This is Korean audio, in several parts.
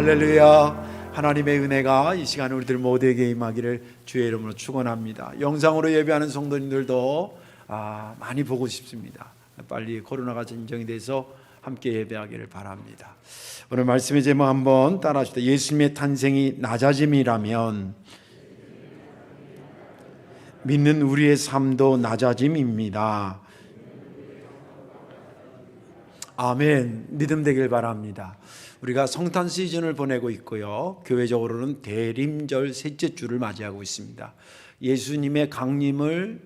할렐루야. 하나님의 은혜가 이 시간 우리들 모두에게 임하기를 주의 이름으로 축원합니다. 영상으로 예배하는 성도님들도 많이 보고 싶습니다. 빨리 코로나가 진정이 돼서 함께 예배하기를 바랍니다. 오늘 말씀의 제목 한번 따라하시다. 예수님의 탄생이 낮아짐이라면 믿는 우리의 삶도 낮아짐입니다. 아멘. 믿음 되길 바랍니다. 우리가 성탄 시즌을 보내고 있고요, 교회적으로는 대림절 셋째 주를 맞이하고 있습니다. 예수님의 강림을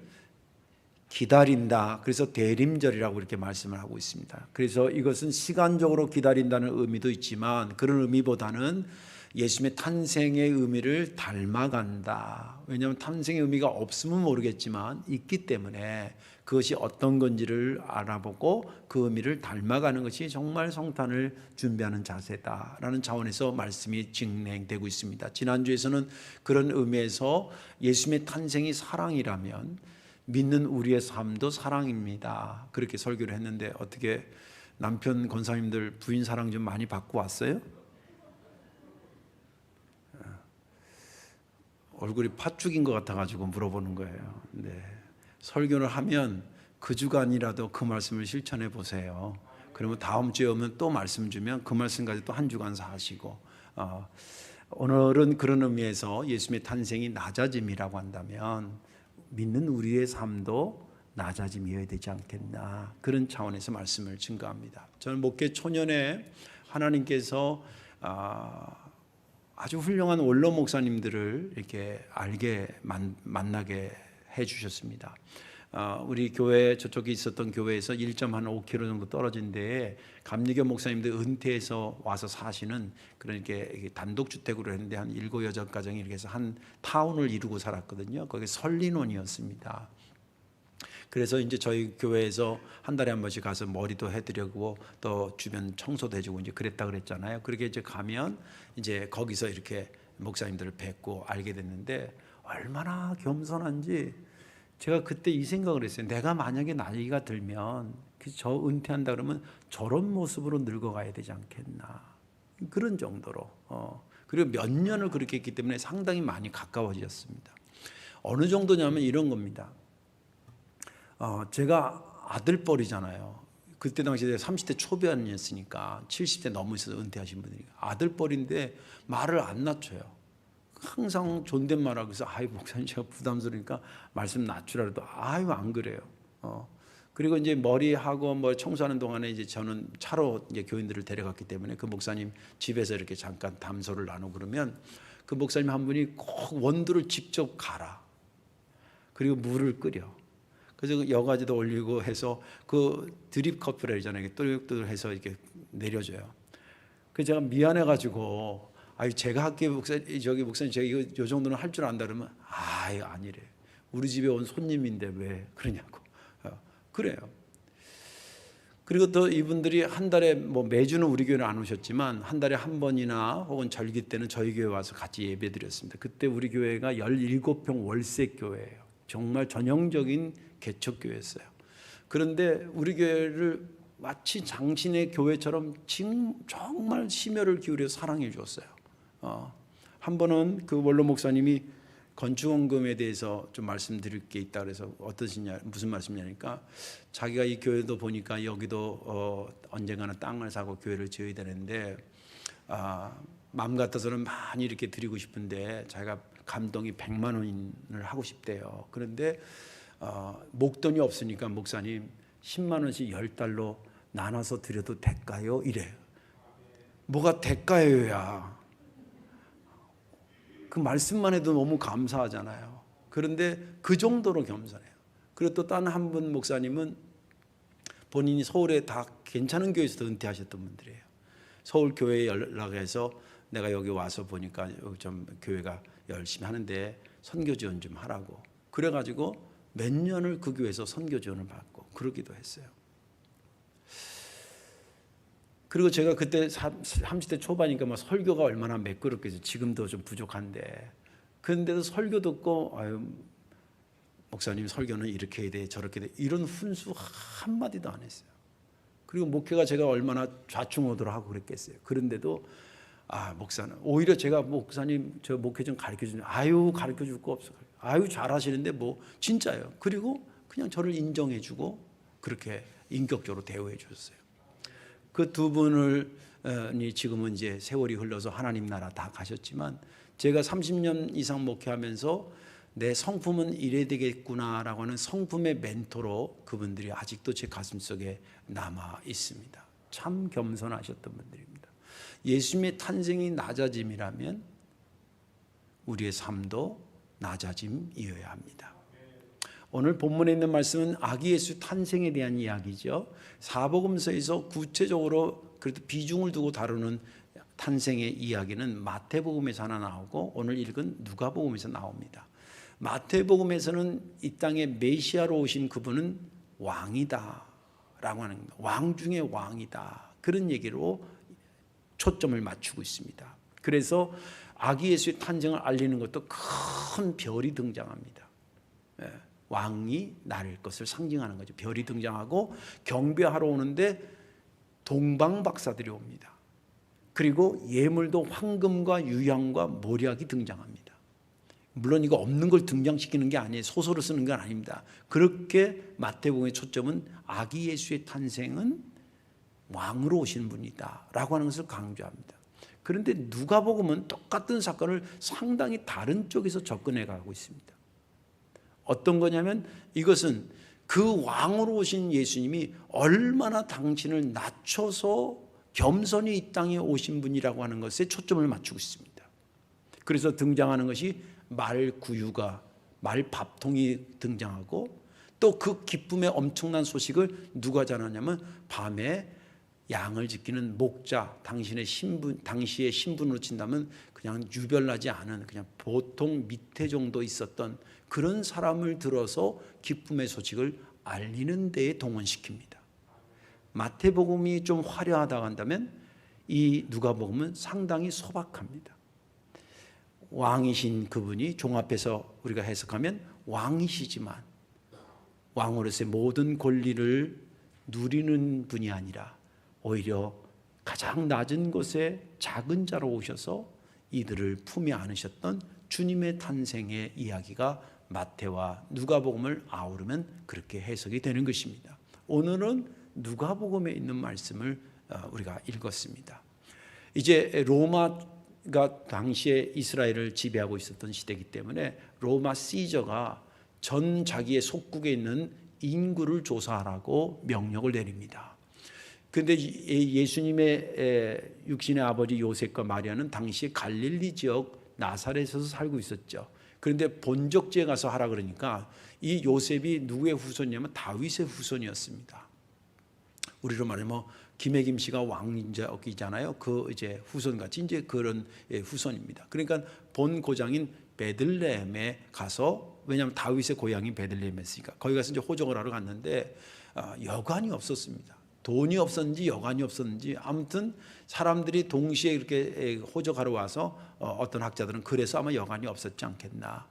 기다린다. 그래서 대림절이라고 이렇게 말씀을 하고 있습니다. 그래서 이것은 시간적으로 기다린다는 의미도 있지만 그런 의미보다는 예수님의 탄생의 의미를 닮아간다. 왜냐하면 탄생의 의미가 없으면 모르겠지만 있기 때문에 그것이 어떤 건지를 알아보고 그 의미를 닮아가는 것이 정말 성탄을 준비하는 자세다라는 차원에서 말씀이 진행되고 있습니다. 지난주에서는 그런 의미에서 예수님의 탄생이 사랑이라면 믿는 우리의 삶도 사랑입니다. 그렇게 설교를 했는데 어떻게 남편 권사님들 부인 사랑 좀 많이 받고 왔어요? 얼굴이 팥죽인 것 같아가지고 물어보는 거예요. 네. 설교를 하면 그 주간이라도 그 말씀을 실천해 보세요. 그러면 다음 주에 오면 또 말씀 주면 그 말씀까지 또 한 주간 사시고, 오늘은 그런 의미에서 예수님의 탄생이 낮아짐이라고 한다면 믿는 우리의 삶도 낮아짐이어야 되지 않겠나, 그런 차원에서 말씀을 증거합니다. 저는 목회 초년에 하나님께서 아주 훌륭한 원로 목사님들을 이렇게 만나게 해주셨습니다. 우리 교회 저쪽에 있었던 교회에서 1.5km 정도 떨어진 데에 감리교 목사님들 은퇴해서 와서 사시는 그런 게 단독주택으로 했는데 한 7, 8가정이 이렇게 해서 한 타운을 이루고 살았거든요. 거기 설린원이었습니다. 그래서 이제 저희 교회에서 한 달에 한 번씩 가서 머리도 해드리고 또 주변 청소도 해주고 이제 그랬다 그랬잖아요. 그렇게 이제 가면 이제 거기서 이렇게 목사님들을 뵙고 알게 됐는데 얼마나 겸손한지 제가 그때 이 생각을 했어요. 내가 만약에 나이가 들면 저 은퇴한다 그러면 저런 모습으로 늙어가야 되지 않겠나, 그런 정도로. 그리고 몇 년을 그렇게 했기 때문에 상당히 많이 가까워졌습니다. 어느 정도냐면 이런 겁니다. 제가 아들뻘이잖아요. 그때 당시에 30대 초반이었으니까 70대 넘으셔서 은퇴하신 분들이 아들뻘인데 말을 안 낮춰요. 항상 존댓말하고 해서 목사님 제가 부담스러우니까 말씀 낮추라도 안 그래요. 그리고 이제 머리하고 청소하는 동안에 이제 저는 차로 이제 교인들을 데려갔기 때문에 그 목사님 집에서 이렇게 잠깐 담소를 나누고 그러면 그 목사님 한 분이 꼭 원두를 직접 갈아. 그리고 물을 끓여. 그래서 여과지도 올리고 해서 그 드립 커피라 있잖아요. 또르륵 해서 이렇게 내려줘요. 그래서 제가 미안해가지고 제가 할게요 목사님 제가 이 정도는 할 줄 안다 그러면 아니래. 우리 집에 온 손님인데 왜 그러냐고. 그래요. 그리고 또 이분들이 한 달에 매주는 우리 교회는 안 오셨지만 한 달에 한 번이나 혹은 절기 때는 저희 교회 와서 같이 예배 드렸습니다. 그때 우리 교회가 17평 월세 교회예요. 정말 전형적인 개척교회였어요. 그런데 우리 교회를 마치 장신의 교회처럼 정말 심혈을 기울여 사랑해 주었어요. 한 번은 그 원로 목사님이 건축원금에 대해서 좀 말씀드릴 게 있다 그래서 무슨 말씀이냐니까 자기가 이 교회도 보니까 여기도 언젠가는 땅을 사고 교회를 지어야 되는데 마음 같아서는 많이 이렇게 드리고 싶은데 자기가 감동이 100만 원을 하고 싶대요. 그런데 목돈이 없으니까 목사님 10만 원씩 10달로 나눠서 드려도 될까요? 이래요. 뭐가 될까요야. 그 말씀만 해도 너무 감사하잖아요. 그런데 그 정도로 겸손해요. 그리고 또 다른 한 분 목사님은 본인이 서울에 다 괜찮은 교회에서 은퇴하셨던 분들이에요. 서울 교회에 연락해서 내가 여기 와서 보니까 좀 교회가 열심히 하는데 선교 지원 좀 하라고. 그래가지고 몇 년을 그 교회에서 선교 지원을 받고 그러기도 했어요. 그리고 제가 그때 30대 초반이니까 설교가 얼마나 매끄럽겠어요. 지금도 좀 부족한데. 그런데도 설교 듣고 목사님 설교는 이렇게 해야 돼 저렇게 돼 이런 훈수 한마디도 안 했어요. 그리고 목회가 제가 얼마나 좌충우돌하고 그랬겠어요. 그런데도 목사는 오히려 제가 목사님 저 목회 좀 가르쳐 주는 아유 가르쳐 줄 거 없어. 아유 잘하시는데 뭐 진짜예요. 그리고 그냥 저를 인정해 주고 그렇게 인격적으로 대우해 주셨어요. 그 두 분을 지금은 이제 세월이 흘러서 하나님 나라 다 가셨지만 제가 30년 이상 목회하면서 내 성품은 이래야 되겠구나라고 하는 성품의 멘토로 그분들이 아직도 제 가슴속에 남아 있습니다. 참 겸손하셨던 분들입니다. 예수님의 탄생이 낮아짐이라면 우리의 삶도 낮아짐이어야 합니다. 오늘 본문에 있는 말씀은 아기 예수 탄생에 대한 이야기죠. 사복음서에서 구체적으로 그래도 비중을 두고 다루는 탄생의 이야기는 마태복음에서 하나 나오고 오늘 읽은 누가복음에서 나옵니다. 마태복음에서는 이 땅에 메시아로 오신 그분은 왕이다 라고 하는 겁니다. 왕 중에 왕이다. 그런 얘기로 초점을 맞추고 있습니다. 그래서 아기 예수의 탄생을 알리는 것도 큰 별이 등장합니다. 왕이 날 것을 상징하는 거죠. 별이 등장하고 경배하러 오는데 동방박사들이 옵니다. 그리고 예물도 황금과 유향과 모략이 등장합니다. 물론 이거 없는 걸 등장시키는 게 아니에요. 소설을 쓰는 건 아닙니다. 그렇게 마태복음의 초점은 아기 예수의 탄생은 왕으로 오신 분이다 라고 하는 것을 강조합니다. 그런데 누가복음은 똑같은 사건을 상당히 다른 쪽에서 접근해 가고 있습니다. 어떤 거냐면 이것은 그 왕으로 오신 예수님이 얼마나 당신을 낮춰서 겸손히 이 땅에 오신 분이라고 하는 것에 초점을 맞추고 있습니다. 그래서 등장하는 것이 말구유가 말밥통이 등장하고 또 그 기쁨의 엄청난 소식을 누가 전하냐면 밤에 양을 지키는 목자, 당시의 신분으로 친다면 그냥 유별나지 않은 그냥 보통 밑에 정도 있었던 그런 사람을 들어서 기쁨의 소식을 알리는 데에 동원시킵니다. 마태복음이 좀 화려하다고 한다면 이 누가복음은 상당히 소박합니다. 왕이신 그분이 종합해서 우리가 해석하면 왕이시지만 왕으로서의 모든 권리를 누리는 분이 아니라 오히려 가장 낮은 곳에 작은 자로 오셔서 이들을 품에 안으셨던 주님의 탄생의 이야기가 마태와 누가복음을 아우르면 그렇게 해석이 되는 것입니다. 오늘은 누가복음에 있는 말씀을 우리가 읽었습니다. 이제 로마가 당시에 이스라엘을 지배하고 있었던 시대이기 때문에 로마 시저가 전 자기의 속국에 있는 인구를 조사하라고 명령을 내립니다. 그런데 예수님의 육신의 아버지 요셉과 마리아는 당시 갈릴리 지역 나사렛에서 살고 있었죠. 그런데 본적지에 가서 하라 그러니까 이 요셉이 누구의 후손이냐면 다윗의 후손이었습니다. 우리로 말하면 김혜김 씨가 왕인자이잖아요. 그 이제 후손같이 이제 그런 후손입니다. 그러니까 본 고장인 베들레헴에 가서 왜냐하면 다윗의 고향이 베들레헴이었으니까 거기 가서 이제 호적을 하러 갔는데 여관이 없었습니다. 돈이 없었는지 여관이 없었는지 아무튼 사람들이 동시에 이렇게 호적하러 와서 어떤 학자들은 그래서 아마 여관이 없었지 않겠나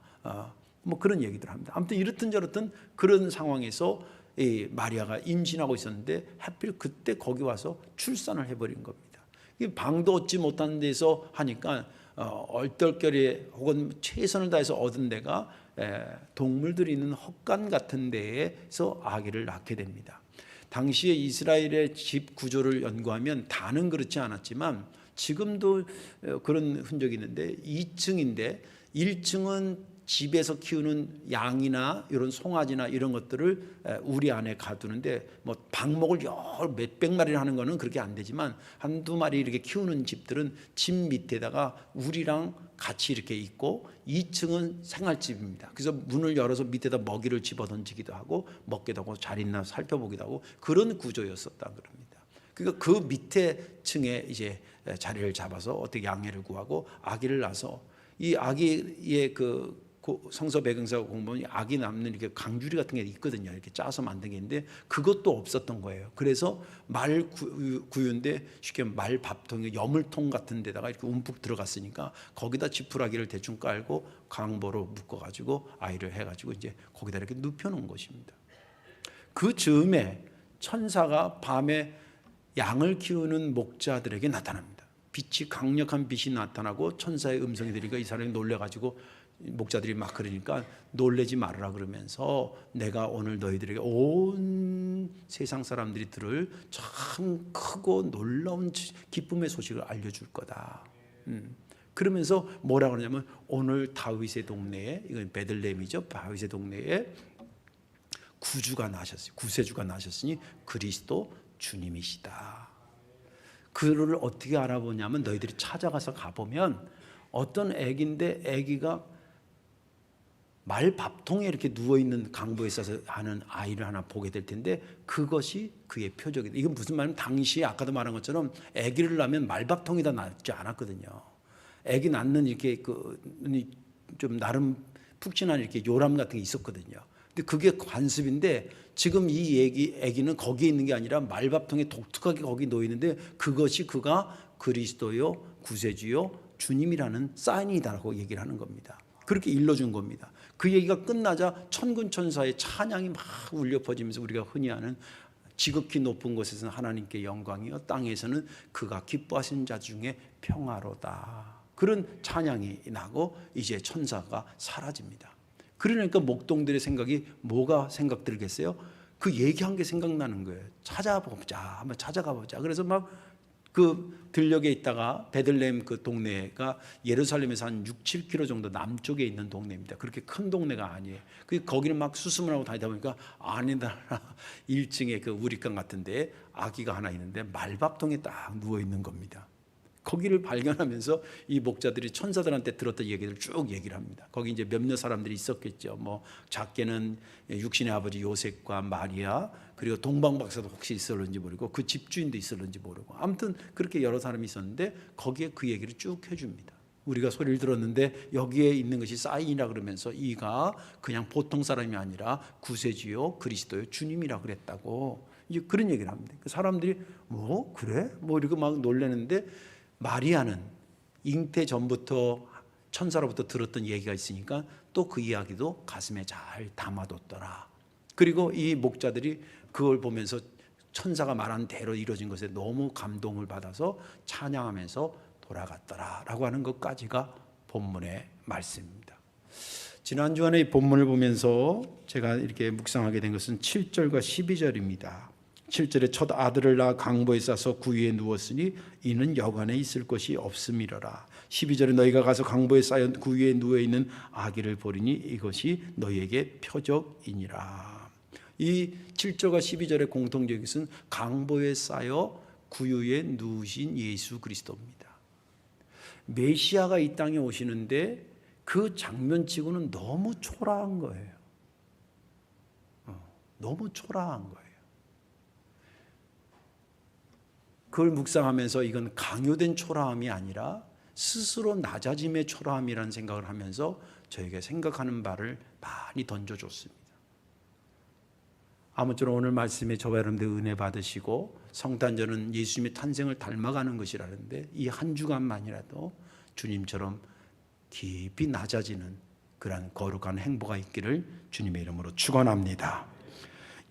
뭐 그런 얘기들 합니다. 아무튼 이렇든 저렇든 그런 상황에서 마리아가 임신하고 있었는데 하필 그때 거기 와서 출산을 해버린 겁니다. 방도 얻지 못하는 데서 하니까 얼떨결에 혹은 최선을 다해서 얻은 데가 동물들이 있는 헛간 같은 데에서 아기를 낳게 됩니다. 당시에 이스라엘의 집 구조를 연구하면 다는 그렇지 않았지만 지금도 그런 흔적이 있는데 2층인데 1층은 집에서 키우는 양이나 이런 송아지나 이런 것들을 우리 안에 가두는데 뭐 방목을 몇백 마리를 하는 거는 그렇게 안 되지만 한두 마리 이렇게 키우는 집들은 집 밑에다가 우리랑 같이 이렇게 있고 2층은 생활집입니다. 그래서 문을 열어서 밑에다 먹이를 집어던지기도 하고 먹기도 하고 잘 있나 살펴보기도 하고 그런 구조였었다 그럽니다. 그러니까 그 밑에 층에 이제 자리를 잡아서 어떻게 양해를 구하고 아기를 낳아서 이 아기의 그 성서 배경사 공부는 아기 낳는 이렇게 강주리 같은 게 있거든요. 이렇게 짜서 만든 게 있는데 그것도 없었던 거예요. 그래서 말 구유인데 쉽게 말 밥통, 여물통 같은 데다가 이렇게 움푹 들어갔으니까 거기다 지푸라기를 대충 깔고 강보로 묶어가지고 아이를 해가지고 이제 거기다 이렇게 눕혀놓은 것입니다. 그 즈음에 천사가 밤에 양을 키우는 목자들에게 나타납니다. 빛이 강력한 빛이 나타나고 천사의 음성이 들리니까 이 사람이 놀래가지고 목자들이 막 그러니까 놀래지 말아라 그러면서 내가 오늘 너희들에게 온 세상 사람들이 들을 참 크고 놀라운 기쁨의 소식을 알려줄 거다. 그러면서 뭐라 그러냐면 오늘 다윗의 동네에, 이건 베들레헴이죠, 다윗의 동네에 구주가 나셨어요. 구세주가 나셨으니 그리스도 주님이시다. 그를 어떻게 알아보냐면 너희들이 찾아가서 가보면 어떤 애기인데 애기가 말밥통에 이렇게 누워있는 강보에 있어서 하는 아이를 하나 보게 될 텐데 그것이 그의 표적이다. 이건 무슨 말이냐면 당시에 아까도 말한 것처럼 아기를 낳으면 말밥통에다 낳지 않았거든요. 아기 낳는 이렇게 좀 나름 푹신한 이렇게 요람 같은 게 있었거든요. 근데 그게 관습인데 지금 이 아기는 거기에 있는 게 아니라 말밥통에 독특하게 거기 놓여 있는데 그것이 그가 그리스도요 구세주요 주님이라는 사인이다라고 얘기를 하는 겁니다. 그렇게 일러준 겁니다. 그 얘기가 끝나자 천군 천사의 찬양이 막 울려 퍼지면서 우리가 흔히 아는 지극히 높은 곳에서는 하나님께 영광이요 땅에서는 그가 기뻐하시는 자 중에 평화로다. 그런 찬양이 나고 이제 천사가 사라집니다. 그러니까 목동들의 생각이 뭐가 생각 들겠어요? 그 얘기한 게 생각나는 거예요. 찾아보자, 한번 찾아가 보자. 그래서 막 그 들녘에 있다가 베들레헴 그 동네가 예루살렘에서 한 6, 7km 정도 남쪽에 있는 동네입니다. 그렇게 큰 동네가 아니에요. 거기는 막 수습을 하고 다니다 보니까 아니다 1층에 그 우리강 같은데 아기가 하나 있는데 말밥통에 딱 누워 있는 겁니다. 거기를 발견하면서 이 목자들이 천사들한테 들었던 얘기를 쭉 얘기를 합니다. 거기 이제 몇몇 사람들이 있었겠죠. 뭐 작게는 육신의 아버지 요셉과 마리아, 그리고 동방 박사도 혹시 있었는지 모르고 그 집주인도 있었는지 모르고 아무튼 그렇게 여러 사람이 있었는데 거기에 그 얘기를 쭉 해줍니다. 우리가 소리를 들었는데 여기에 있는 것이 사인이라 그러면서 이가 그냥 보통 사람이 아니라 구세주요 그리스도요 주님이라 그랬다고 이제 그런 얘기를 합니다. 그 사람들이 뭐 그래? 뭐 이렇게 막 놀라는데 마리아는 잉태 전부터 천사로부터 들었던 얘기가 있으니까 또 그 이야기도 가슴에 잘 담아뒀더라. 그리고 이 목자들이 그걸 보면서 천사가 말한 대로 이루어진 것에 너무 감동을 받아서 찬양하면서 돌아갔더라라고 하는 것까지가 본문의 말씀입니다. 지난 주간에 이 본문을 보면서 제가 이렇게 묵상하게 된 것은 7절과 12절입니다. 7절에 첫 아들을 낳아 강보에 싸서 구유에 누웠으니 이는 여관에 있을 곳이 없음이로라. 12절에 너희가 가서 강보에 쌓여 구유에 누워있는 아기를 보리니 이것이 너희에게 표적이니라. 이 7절과 12절의 공통적인 것은 강보에 쌓여 구유에 누우신 예수 그리스도입니다. 메시아가 이 땅에 오시는데 그 장면치고는 너무 초라한 거예요. 너무 초라한 거예요. 그걸 묵상하면서 이건 강요된 초라함이 아니라 스스로 낮아짐의 초라함이라는 생각을 하면서 저에게 생각하는 바를 많이 던져줬습니다. 아무쪼록 오늘 말씀에 저와 여러분들 은혜 받으시고 성탄절은 예수님의 탄생을 닮아가는 것이라는데 이 한 주간만이라도 주님처럼 깊이 낮아지는 그런 거룩한 행보가 있기를 주님의 이름으로 축원합니다.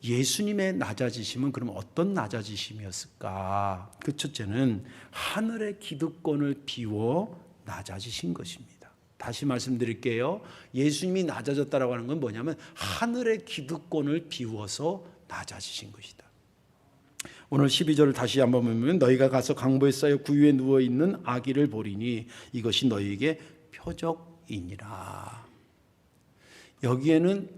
예수님의 낮아지심은 그럼 어떤 낮아지심이었을까? 그 첫째는 하늘의 기득권을 비워 낮아지신 것입니다. 다시 말씀드릴게요. 예수님이 낮아졌다라고 하는 건 뭐냐면 하늘의 기득권을 비워서 낮아지신 것이다. 오늘 12절을 다시 한번 보면 너희가 가서 강보에 쌓여 구유에 누워있는 아기를 보리니 이것이 너희에게 표적이니라. 여기에는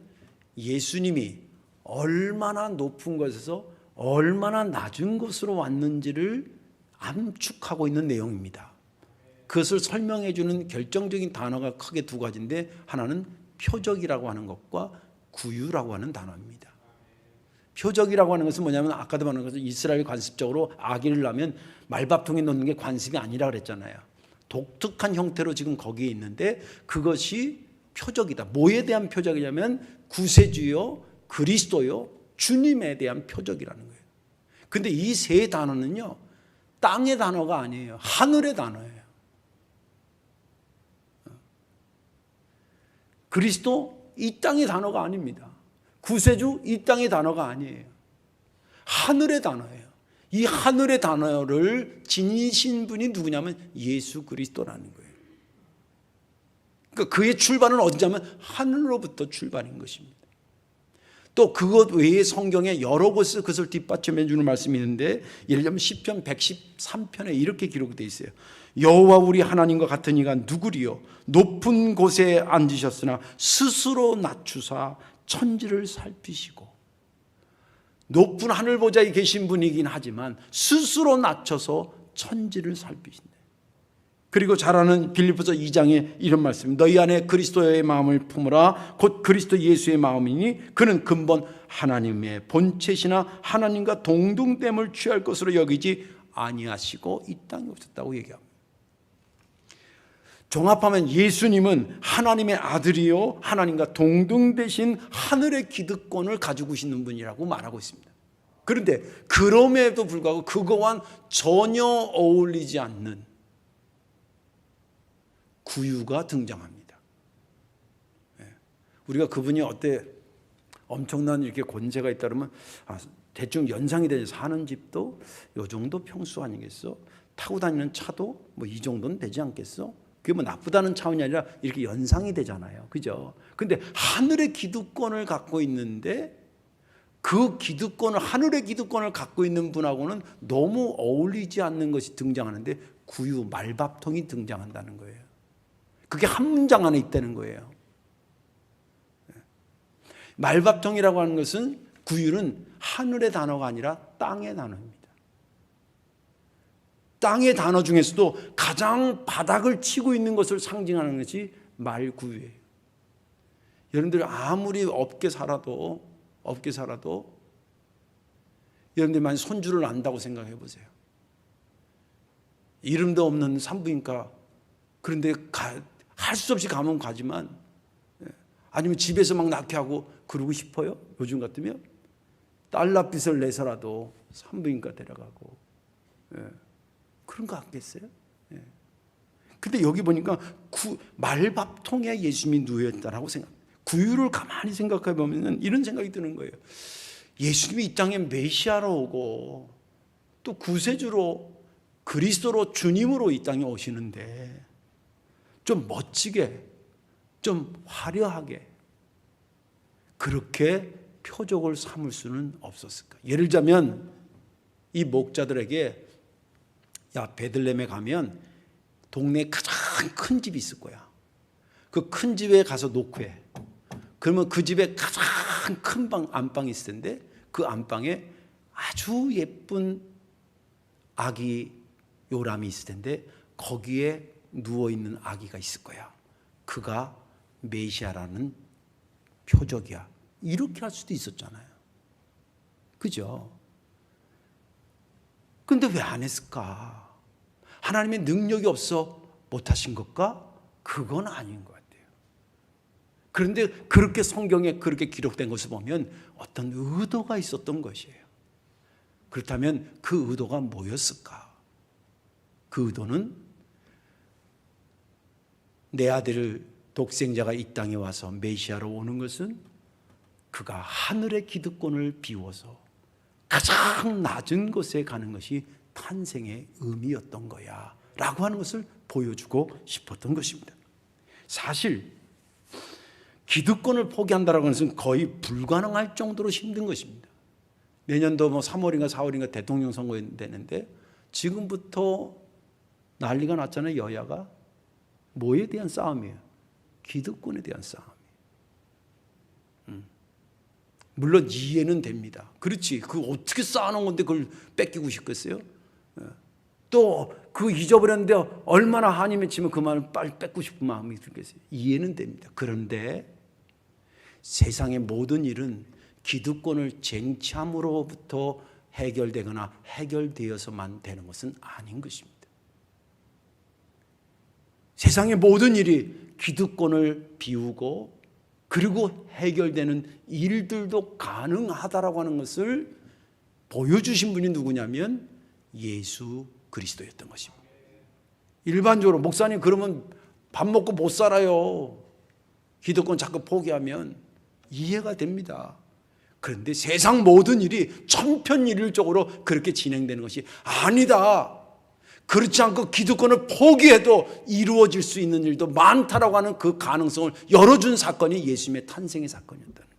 예수님이 얼마나 높은 곳에서 얼마나 낮은 곳으로 왔는지를 암축하고 있는 내용입니다. 그것을 설명해 주는 결정적인 단어가 크게 두 가지인데 하나는 표적이라고 하는 것과 구유라고 하는 단어입니다. 표적이라고 하는 것은 뭐냐면 아까도 말한 것은 이스라엘 관습적으로 아기를 낳으면 말밥통에 넣는 게 관습이 아니라 그랬잖아요. 독특한 형태로 지금 거기에 있는데 그것이 표적이다. 뭐에 대한 표적이냐면 구세주요 그리스도요 주님에 대한 표적이라는 거예요. 근데 이 세 단어는요 땅의 단어가 아니에요. 하늘의 단어예요. 그리스도 이 땅의 단어가 아닙니다. 구세주 이 땅의 단어가 아니에요. 하늘의 단어예요. 이 하늘의 단어를 지니신 분이 누구냐면 예수 그리스도라는 거예요. 그러니까 그의 출발은 어디냐면 하늘로부터 출발인 것입니다. 또 그것 외에 성경에 여러 곳에서 그것을 뒷받침해 주는 말씀이 있는데, 예를 들면 시편 113편에 이렇게 기록되어 있어요. 여호와 우리 하나님과 같은 이가 누구리요? 높은 곳에 앉으셨으나 스스로 낮추사 천지를 살피시고. 높은 하늘 보좌에 계신 분이긴 하지만 스스로 낮춰서 천지를 살피신다. 그리고 잘 아는 빌립보서 2장에 이런 말씀, 너희 안에 그리스도의 마음을 품으라. 곧 그리스도 예수의 마음이니 그는 근본 하나님의 본체시나 하나님과 동등됨을 취할 것으로 여기지 아니하시고 이 땅에 오셨다고 얘기합니다. 종합하면 예수님은 하나님의 아들이요 하나님과 동등되신 하늘의 기득권을 가지고 계시는 분이라고 말하고 있습니다. 그런데 그럼에도 불구하고 그거와는 전혀 어울리지 않는 구유가 등장합니다. 우리가 그분이 어때 엄청난 이렇게 권세가 있다 그러면 대충 연상이 되죠. 사는 집도 이 정도 평수 아니겠어? 타고 다니는 차도 뭐 이 정도는 되지 않겠어? 그게 뭐 나쁘다는 차원이 아니라 이렇게 연상이 되잖아요. 그죠? 근데 하늘의 기득권을 갖고 있는데 그 기득권을, 하늘의 기득권을 갖고 있는 분하고는 너무 어울리지 않는 것이 등장하는데 구유, 말밥통이 등장한다는 거예요. 그게 한 문장 안에 있다는 거예요. 말밥통이라고 하는 것은, 구유는 하늘의 단어가 아니라 땅의 단어입니다. 땅의 단어 중에서도 가장 바닥을 치고 있는 것을 상징하는 것이 말구유예요. 여러분들 아무리 없게 살아도 여러분들 만약 손주를 안다고 생각해 보세요. 이름도 없는 산부인과, 그런데 할 수 없이 가면 가지만, 아니면 집에서 막 낳게하고 그러고 싶어요? 요즘 같으면 달러빚을 내서라도 산부인과 데려가고, 그런 거 같겠어요? 근데 여기 보니까 말밥통에 예수님이 누워있다라고 생각합니다. 구유를 가만히 생각해 보면 이런 생각이 드는 거예요. 예수님이 이 땅에 메시아로 오고 또 구세주로, 그리스도로, 주님으로 이 땅에 오시는데 좀 멋지게, 좀 화려하게 그렇게 표적을 삼을 수는 없었을까? 예를 들자면 이 목자들에게, 야, 베들레헴에 가면 동네에 가장 큰 집이 있을 거야. 그 큰 집에 가서 노크해. 그러면 그 집에 가장 큰 안방이 있을 텐데 그 안방에 아주 예쁜 아기 요람이 있을 텐데 거기에 누워있는 아기가 있을 거야. 그가 메시아라는 표적이야. 이렇게 할 수도 있었잖아요. 그죠? 근데 왜 안 했을까? 하나님의 능력이 없어 못하신 것과? 그건 아닌 것 같아요. 그런데 그렇게 성경에 그렇게 기록된 것을 보면 어떤 의도가 있었던 것이에요. 그렇다면 그 의도가 뭐였을까? 그 의도는 내 아들 독생자가 이 땅에 와서 메시아로 오는 것은 그가 하늘의 기득권을 비워서 가장 낮은 곳에 가는 것이 탄생의 의미였던 거야 라고 하는 것을 보여주고 싶었던 것입니다. 사실 기득권을 포기한다는 것은 거의 불가능할 정도로 힘든 것입니다. 내년도 뭐 3월인가 4월인가 대통령 선거가 되는데 지금부터 난리가 났잖아요. 여야가. 뭐에 대한 싸움이에요? 기득권에 대한 싸움이에요. 물론 이해는 됩니다. 그렇지. 그 어떻게 쌓아놓은 건데 그걸 뺏기고 싶겠어요? 또 그 잊어버렸는데 얼마나 한이 맺히면 그 말을 빨리 뺏고 싶은 마음이 들겠어요. 이해는 됩니다. 그런데 세상의 모든 일은 기득권을 쟁취함으로부터 해결되거나 해결되어서만 되는 것은 아닌 것입니다. 세상의 모든 일이 기득권을 비우고 그리고 해결되는 일들도 가능하다라고 하는 것을 보여주신 분이 누구냐면 예수 그리스도였던 것입니다. 일반적으로 목사님 그러면 밥 먹고 못 살아요. 기득권 자꾸 포기하면 이해가 됩니다. 그런데 세상 모든 일이 천편일률적으로 그렇게 진행되는 것이 아니다. 그렇지 않고 기득권을 포기해도 이루어질 수 있는 일도 많다라고 하는 그 가능성을 열어준 사건이 예수님의 탄생의 사건이었다는 거예요.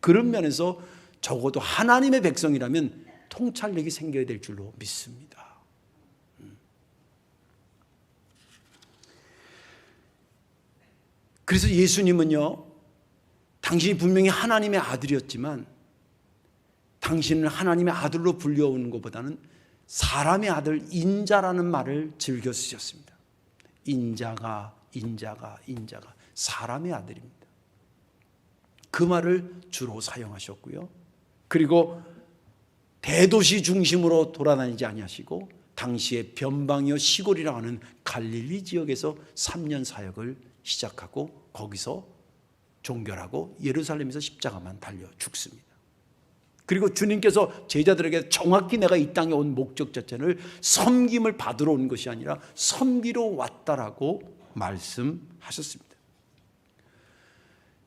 그런 면에서 적어도 하나님의 백성이라면 통찰력이 생겨야 될 줄로 믿습니다. 그래서 예수님은요, 당신이 분명히 하나님의 아들이었지만 당신은 하나님의 아들로 불려오는 것보다는 사람의 아들 인자라는 말을 즐겨 쓰셨습니다. 인자가 사람의 아들입니다. 그 말을 주로 사용하셨고요. 그리고 대도시 중심으로 돌아다니지 아니하시고 당시의 변방이요 시골이라고 하는 갈릴리 지역에서 3년 사역을 시작하고 거기서 종결하고 예루살렘에서 십자가만 달려 죽습니다. 그리고 주님께서 제자들에게 정확히 내가 이 땅에 온 목적 자체를 섬김을 받으러 온 것이 아니라 섬기러 왔다라고 말씀하셨습니다.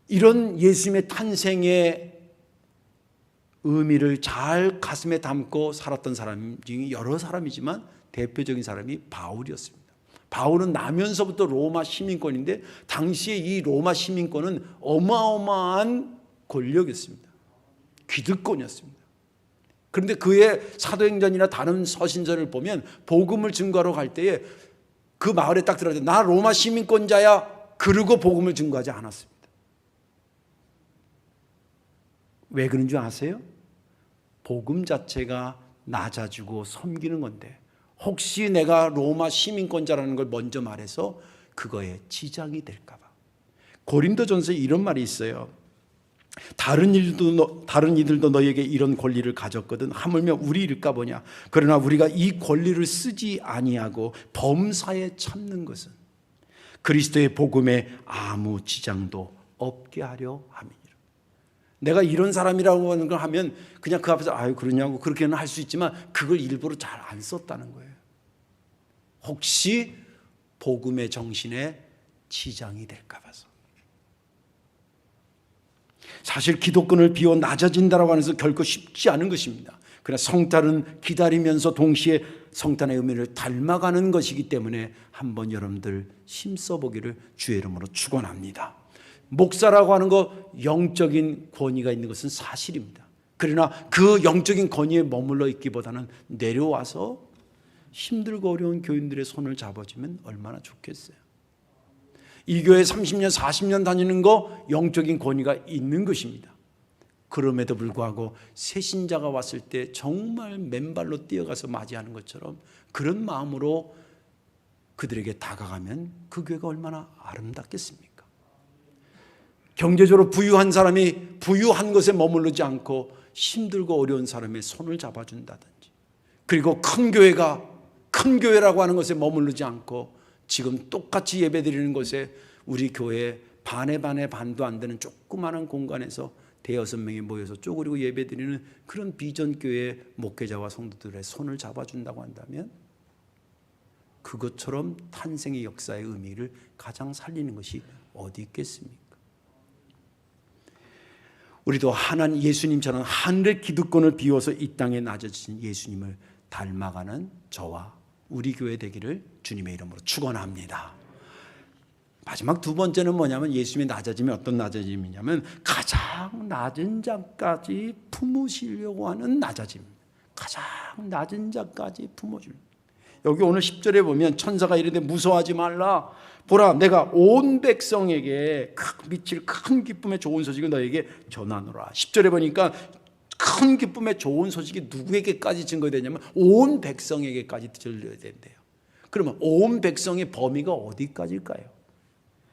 이런 예수님의 탄생의 의미를 잘 가슴에 담고 살았던 사람 중에 여러 사람이지만 대표적인 사람이 바울이었습니다. 바울은 나면서부터 로마 시민권인데 당시에 이 로마 시민권은 어마어마한 권력이었습니다. 기득권이었습니다. 그런데 그의 사도행전이나 다른 서신서를 보면 복음을 증거하러 갈 때에 그 마을에 딱 들어가서 나 로마 시민권자야 그러고 복음을 증거하지 않았습니다. 왜 그런 줄 아세요? 복음 자체가 낮아지고 섬기는 건데 혹시 내가 로마 시민권자라는 걸 먼저 말해서 그거에 지장이 될까 봐. 고린도전서에 이런 말이 있어요. 다른 이들도 너에게 이런 권리를 가졌거든 하물며 우리 일까 보냐. 그러나 우리가 이 권리를 쓰지 아니하고 범사에 참는 것은 그리스도의 복음에 아무 지장도 없게 하려 함이니라. 내가 이런 사람이라고 하는 걸 하면 그냥 그 앞에서 아유 그러냐고 그렇게는 할 수 있지만 그걸 일부러 잘 안 썼다는 거예요. 혹시 복음의 정신에 지장이 될까 봐서. 사실 기독권을 비워 낮아진다라고 하는 것은 결코 쉽지 않은 것입니다. 그러나 성탄은 기다리면서 동시에 성탄의 의미를 닮아가는 것이기 때문에 한번 여러분들 힘써보기를 주의 이름으로 축원합니다. 목사라고 하는 것 영적인 권위가 있는 것은 사실입니다. 그러나 그 영적인 권위에 머물러 있기보다는 내려와서 힘들고 어려운 교인들의 손을 잡아주면 얼마나 좋겠어요. 이 교회 30년 40년 다니는 거 영적인 권위가 있는 것입니다. 그럼에도 불구하고 새신자가 왔을 때 정말 맨발로 뛰어가서 맞이하는 것처럼 그런 마음으로 그들에게 다가가면 그 교회가 얼마나 아름답겠습니까? 경제적으로 부유한 사람이 부유한 것에 머무르지 않고 힘들고 어려운 사람의 손을 잡아준다든지, 그리고 큰 교회라고 하는 것에 머무르지 않고 지금 똑같이 예배드리는 곳에 우리 교회 반의 반도 안 되는 조그마한 공간에서 대여섯 명이 모여서 쪼그리고 예배드리는 그런 비전교회 목회자와 성도들의 손을 잡아준다고 한다면 그것처럼 탄생의 역사의 의미를 가장 살리는 것이 어디 있겠습니까? 우리도 하나님 예수님처럼 하늘의 기득권을 비워서 이 땅에 낮아지신 예수님을 닮아가는 저와 우리 교회 되기를 주님의 이름으로 축원합니다. 마지막 두 번째는 뭐냐면 예수님의 낮아짐이 어떤 낮아짐이냐면 가장 낮은 자까지 품으시려고 하는 낮아짐. 가장 낮은 자까지 품어줍니다. 여기 오늘 10절에 보면 천사가 이르되 무서워하지 말라. 보라 내가 온 백성에게 미칠 큰 기쁨의 좋은 소식을 너에게 전하노라. 10절에 보니까 큰 기쁨의 좋은 소식이 누구에게까지 증거되냐면 온 백성에게까지 들려야 된대요. 그러면 온 백성의 범위가 어디까지일까요?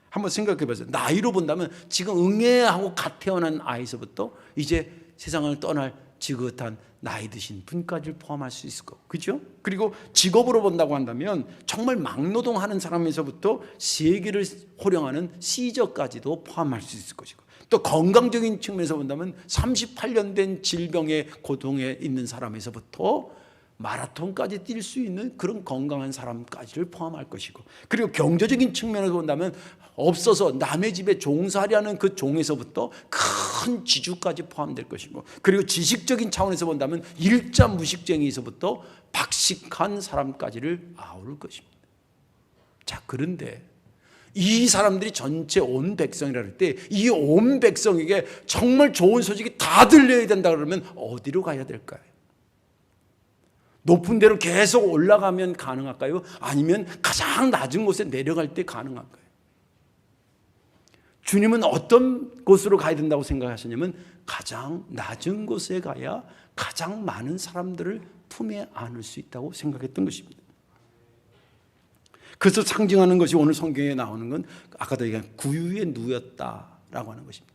한번 생각해 보세요. 나이로 본다면 지금 응애하고 갓 태어난 아이서부터 이제 세상을 떠날 지긋한 나이 드신 분까지를 포함할 수 있을 거고, 그렇죠? 그리고 직업으로 본다고 한다면 정말 막노동하는 사람에서부터 세계를 호령하는 시저까지도 포함할 수 있을 것이고, 또 건강적인 측면에서 본다면 38년 된 질병의 고통에 있는 사람에서부터 마라톤까지 뛸 수 있는 그런 건강한 사람까지를 포함할 것이고, 그리고 경제적인 측면에서 본다면 없어서 남의 집에 종살이하는 그 종에서부터 큰 지주까지 포함될 것이고, 그리고 지식적인 차원에서 본다면 일자 무식쟁이에서부터 박식한 사람까지를 아울 것입니다. 자, 그런데 이 사람들이 전체 온 백성이라 할 때 이 온 백성에게 정말 좋은 소식이 다 들려야 된다 그러면 어디로 가야 될까요? 높은 데로 계속 올라가면 가능할까요? 아니면 가장 낮은 곳에 내려갈 때 가능할까요? 주님은 어떤 곳으로 가야 된다고 생각하셨냐면 가장 낮은 곳에 가야 가장 많은 사람들을 품에 안을 수 있다고 생각했던 것입니다. 그래서 상징하는 것이 오늘 성경에 나오는 건 아까도 얘기한 구유에 누였다라고 하는 것입니다.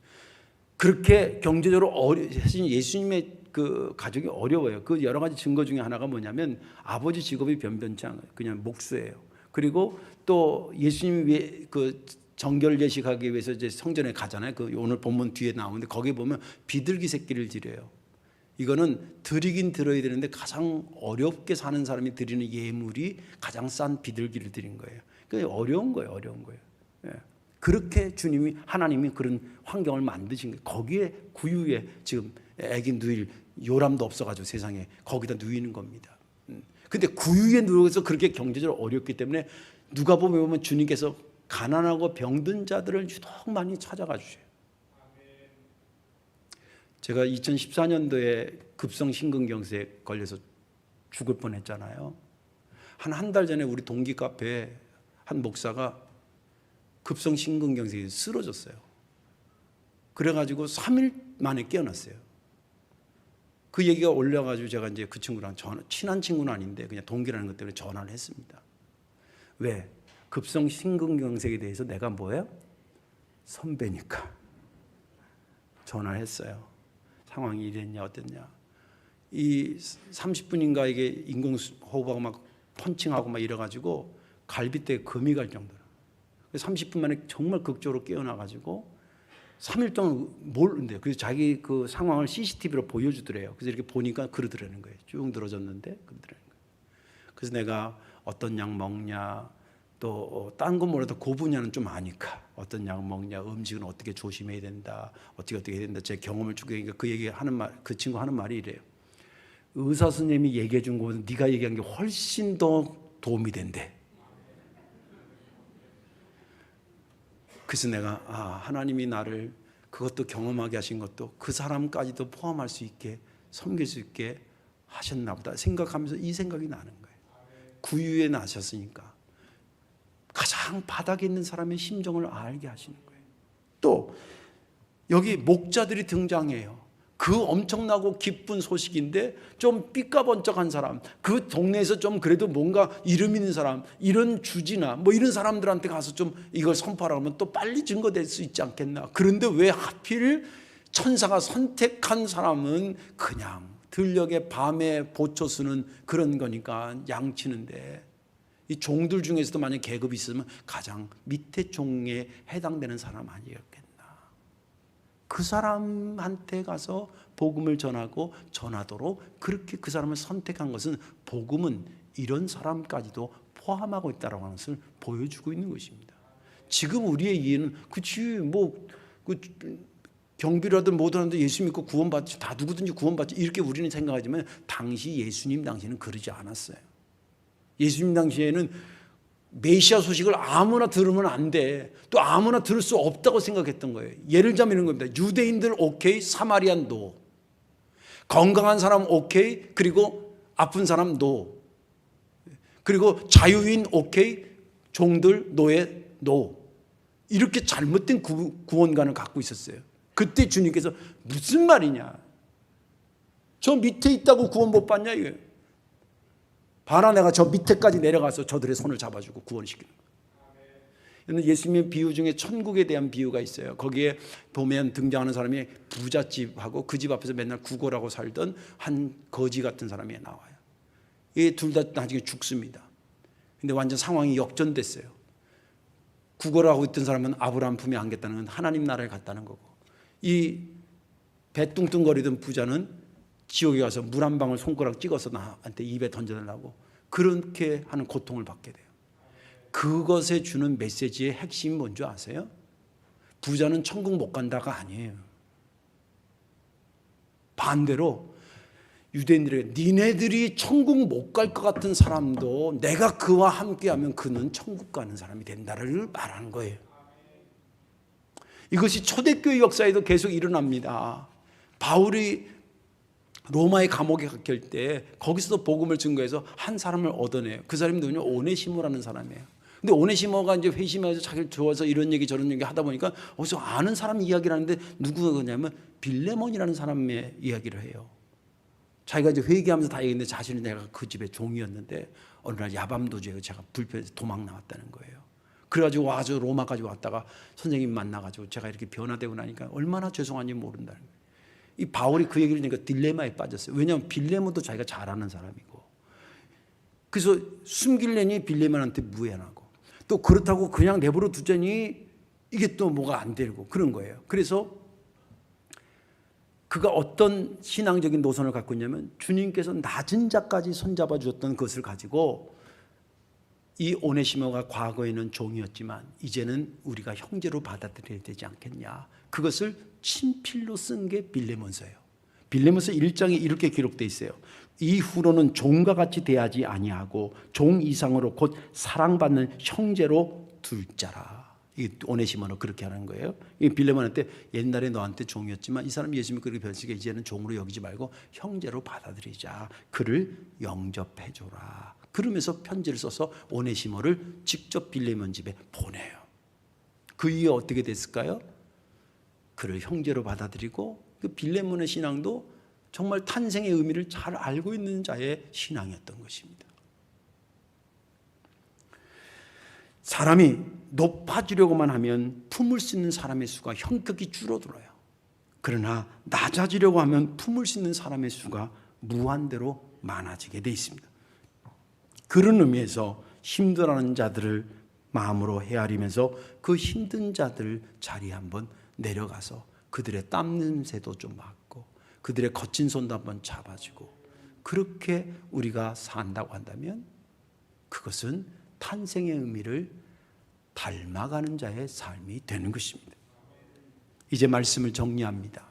그렇게 경제적으로 사실 예수님의 그 가족이 어려워요. 그 여러 가지 증거 중에 하나가 뭐냐면 아버지 직업이 변변치 않아요. 그냥 목수예요. 그리고 또 예수님이 그 정결 예식하기 위해서 이제 성전에 가잖아요. 그 오늘 본문 뒤에 나오는데 거기에 보면 비둘기 새끼를 드려요. 이거는 드리긴 드려야 되는데 가장 어렵게 사는 사람이 드리는 예물이 가장 싼 비둘기를 드린 거예요. 그러니까 어려운 거예요. 어려운 거예요. 예. 그렇게 주님이 하나님이 그런 환경을 만드신 거예요. 거기에 구유에 지금 애기 누일 요람도 없어가지고 세상에 거기다 누이는 겁니다. 근데 구유에 누워서 그렇게 경제적으로 어렵기 때문에 누가 보면 주님께서 가난하고 병든 자들을 유독 많이 찾아가 주셔요. 제가 2014년도에 급성 심근경색에 걸려서 죽을 뻔했잖아요. 한 달 전에 우리 동기 카페에 한 목사가 급성 심근경색에 쓰러졌어요. 그래가지고 3일 만에 깨어났어요. 그 얘기가 올려가지고 제가 이제 그 친구랑 친한 친구는 아닌데 그냥 동기라는 것 때문에 전화를 했습니다. 왜? 급성 심근경색에 대해서 내가 뭐예요? 선배니까 전화를 했어요. 상황이 이랬냐 어땠냐. 이 30분인가 이게 인공호흡하고 막 펀칭하고 막 이래가지고 갈비뼈에 금이 갈 정도로 30분 만에 정말 극적으로 깨어나가지고 3일 동안 모르는데 그래서 자기 그 상황을 CCTV로 보여주더래요. 그래서 이렇게 보니까 그러더라는 거예요. 쭉 늘어졌는데 그러더라는 거예요. 그래서 내가 어떤 약 먹냐 또 딴 건 몰라도 그 분야는 좀 아니까 어떤 약 먹냐 음식은 어떻게 조심해야 된다 어떻게 해야 된다 제 경험을 주고 그 얘기 하는 말 그 친구 하는 말이 이래요. 의사 선생님이 얘기해 준 거보다 네가 얘기한 게 훨씬 더 도움이 된대. 그래서 내가 하나님이 나를 그것도 경험하게 하신 것도 그 사람까지도 포함할 수 있게 섬길 수 있게 하셨나 보다 생각하면서 이 생각이 나는 거예요. 구유에 나셨으니까 가장 바닥에 있는 사람의 심정을 알게 하시는 거예요. 또 여기 목자들이 등장해요. 그 엄청나고 기쁜 소식인데 좀 삐까번쩍한 사람, 그 동네에서 좀 그래도 뭔가 이름 있는 사람, 이런 주지나 뭐 이런 사람들한테 가서 좀 이걸 선포하라고 하면 또 빨리 증거될 수 있지 않겠나. 그런데 왜 하필 천사가 선택한 사람은 그냥 들녘에 밤에 보초 쓰는 그런 거니까 양치는데 이 종들 중에서도 만약 계급이 있으면 가장 밑에 종에 해당되는 사람 아니었겠나. 그 사람한테 가서 복음을 전하고 전하도록 그렇게 그 사람을 선택한 것은 복음은 이런 사람까지도 포함하고 있다는 것을 보여주고 있는 것입니다. 지금 우리의 이해는 그치 뭐 경비라든 뭐든 하는데 예수 믿고 구원받지 다 누구든지 구원받지 이렇게 우리는 생각하지만 당시 예수님 당시에는 그러지 않았어요. 예수님 당시에는 메시아 소식을 아무나 들으면 안 돼. 또 아무나 들을 수 없다고 생각했던 거예요. 예를 들자면 이런 겁니다. 유대인들 오케이, 사마리안 노. 건강한 사람 오케이, 그리고 아픈 사람 노. 그리고 자유인 오케이, 종들 노예 노. 이렇게 잘못된 구원관을 갖고 있었어요. 그때 주님께서 무슨 말이냐. 저 밑에 있다고 구원 못 받냐 이거예요. 봐라 내가 저 밑에까지 내려가서 저들의 손을 잡아주고 구원시키는 거예요. 예수님의 비유 중에 천국에 대한 비유가 있어요. 거기에 보면 등장하는 사람이 부잣집하고 그 집 앞에서 맨날 구걸하고 살던 한 거지 같은 사람이 나와요. 이 둘 다 나중에 죽습니다. 근데 완전 상황이 역전됐어요. 구걸하고 있던 사람은 아브라함 품에 안겼다는 건 하나님 나라에 갔다는 거고 이 배뚱뚱거리던 부자는 지옥에 가서 물 한 방울 손가락 찍어서 나한테 입에 던져달라고 그렇게 하는 고통을 받게 돼요. 그것에 주는 메시지의 핵심이 뭔지 아세요? 부자는 천국 못 간다가 아니에요. 반대로 유대인들에게 니네들이 천국 못 갈 것 같은 사람도 내가 그와 함께하면 그는 천국 가는 사람이 된다를 말하는 거예요. 이것이 초대교회 역사에도 계속 일어납니다. 바울이 로마의 감옥에 갇힐 때 거기서도 복음을 증거해서 한 사람을 얻어내요. 그 사람이 누구냐? 오네시모라는 사람이에요. 근데 오네시모가 이제 회심해서 자기를 좋아서 이런 얘기 저런 얘기 하다 보니까 어디서 아는 사람 이야기를 하는데 누구가 그러냐면 빌레몬이라는 사람의 이야기를 해요. 자기가 이제 회개하면서 다 얘기했는데 자신은 내가 그 집의 종이었는데 어느 날 야밤도주에 제가 불편해서 도망 나왔다는 거예요. 그래가지고 와서 로마까지 왔다가 선생님 만나가지고 제가 이렇게 변화되고 나니까 얼마나 죄송한지 모른다는 거예요. 이 바울이 그 얘기를 하니까 딜레마에 빠졌어요. 왜냐하면 빌레몬도 자기가 잘하는 사람이고, 그래서 숨기려니 빌레몬한테 무해하고, 또 그렇다고 그냥 내버려 두자니 이게 또 뭐가 안 되고 그런 거예요. 그래서 그가 어떤 신앙적인 노선을 갖고 있냐면 주님께서 낮은 자까지 손잡아 주셨던 것을 가지고 이 오네시모가 과거에는 종이었지만 이제는 우리가 형제로 받아들여야 되지 않겠냐. 그것을 친필로 쓴 게 빌레몬서예요. 빌레몬서 1장에 이렇게 기록되어 있어요. 이후로는 종과 같이 대하지 아니하고 종 이상으로 곧 사랑받는 형제로 둘 자라. 이 오네시모는 그렇게 하는 거예요. 이 빌레몬한테 옛날에 너한테 종이었지만 이 사람 예수님이 그렇게 변했으니까 이제는 종으로 여기지 말고 형제로 받아들이자. 그를 영접해 줘라. 그러면서 편지를 써서 오네시모를 직접 빌레몬 집에 보내요. 그 이후에 어떻게 됐을까요? 그를 형제로 받아들이고 그 빌레몬의 신앙도 정말 탄생의 의미를 잘 알고 있는 자의 신앙이었던 것입니다. 사람이 높아지려고만 하면 품을 수 있는 사람의 수가 현격히 줄어들어요. 그러나 낮아지려고 하면 품을 수 있는 사람의 수가 무한대로 많아지게 되어 있습니다. 그런 의미에서 힘들어하는 자들을 마음으로 헤아리면서 그 힘든 자들 자리에 한번 내려가서 그들의 땀 냄새도 좀 맡고 그들의 거친 손도 한번 잡아주고 그렇게 우리가 산다고 한다면 그것은 탄생의 의미를 닮아가는 자의 삶이 되는 것입니다. 이제 말씀을 정리합니다.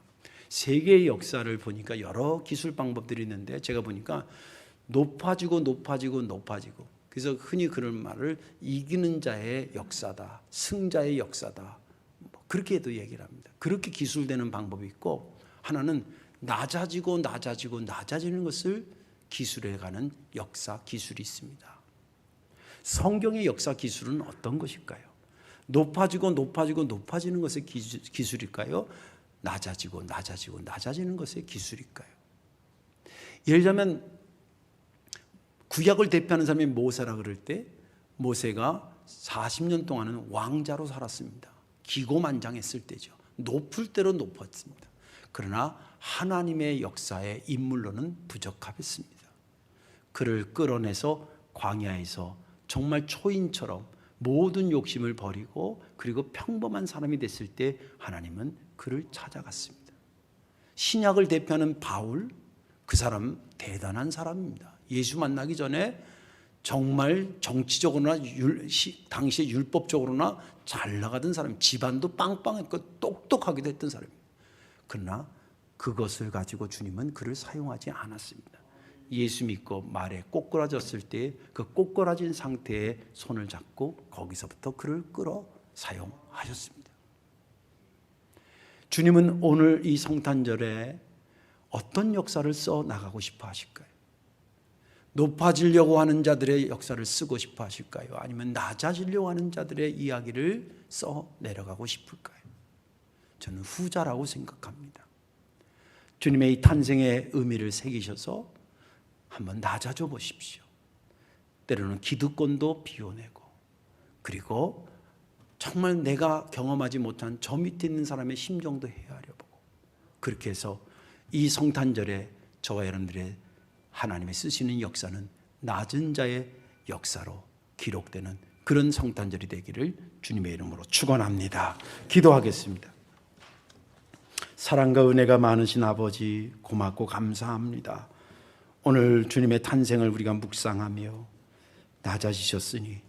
세계의 역사를 보니까 여러 기술 방법들이 있는데 제가 보니까 높아지고 그래서 흔히 그런 말을 이기는 자의 역사다, 승자의 역사다, 그렇게도 얘기를 합니다. 그렇게 기술되는 방법이 있고 하나는 낮아지는 것을 기술해가는 역사 기술이 있습니다. 성경의 역사 기술은 어떤 것일까요? 높아지는 것의 기술일까요? 낮아지는 것의 기술일까요? 예를 들자면 구약을 대표하는 사람이 모세라 그럴 때 모세가 40년 동안은 왕자로 살았습니다. 기고만장했을 때죠. 높을 대로 높았습니다. 그러나 하나님의 역사의 인물로는 부적합했습니다. 그를 끌어내서 광야에서 정말 초인처럼 모든 욕심을 버리고 그리고 평범한 사람이 됐을 때 하나님은 그를 찾아갔습니다. 신약을 대표하는 바울, 그 사람 대단한 사람입니다. 예수 만나기 전에 정말 정치적으로나 당시에 율법적으로나 잘 나가던 사람, 집안도 빵빵했고 똑똑하기도 했던 사람입니다. 그러나 그것을 가지고 주님은 그를 사용하지 않았습니다. 예수 믿고 말에 꼬꾸라졌을 때 그 꼬꾸라진 상태에 손을 잡고 거기서부터 그를 끌어 사용하셨습니다. 주님은 오늘 이 성탄절에 어떤 역사를 써 나가고 싶어 하실까요? 높아지려고 하는 자들의 역사를 쓰고 싶어 하실까요? 아니면 낮아지려고 하는 자들의 이야기를 써 내려가고 싶을까요? 저는 후자라고 생각합니다. 주님의 이 탄생의 의미를 새기셔서 한번 낮아져 보십시오. 때로는 기득권도 비워내고 그리고 정말 내가 경험하지 못한 저 밑에 있는 사람의 심정도 헤아려보고 그렇게 해서 이 성탄절에 저와 여러분들의 하나님의 쓰시는 역사는 낮은 자의 역사로 기록되는 그런 성탄절이 되기를 주님의 이름으로 축원합니다. 기도하겠습니다. 사랑과 은혜가 많으신 아버지, 고맙고 감사합니다. 오늘 주님의 탄생을 우리가 묵상하며 낮아지셨으니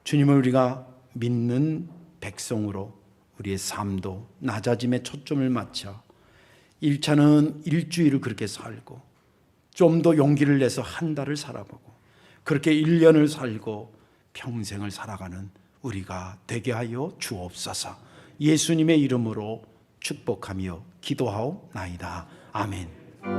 주님을 우리가 믿는 백성으로 우리의 삶도 낮아짐에 초점을 맞춰 1차는 일주일을 그렇게 살고 좀 더 용기를 내서 한 달을 살아보고 그렇게 1년을 살고 평생을 살아가는 우리가 되게 하여 주옵소서. 예수님의 이름으로 축복하며 기도하옵나이다. 아멘.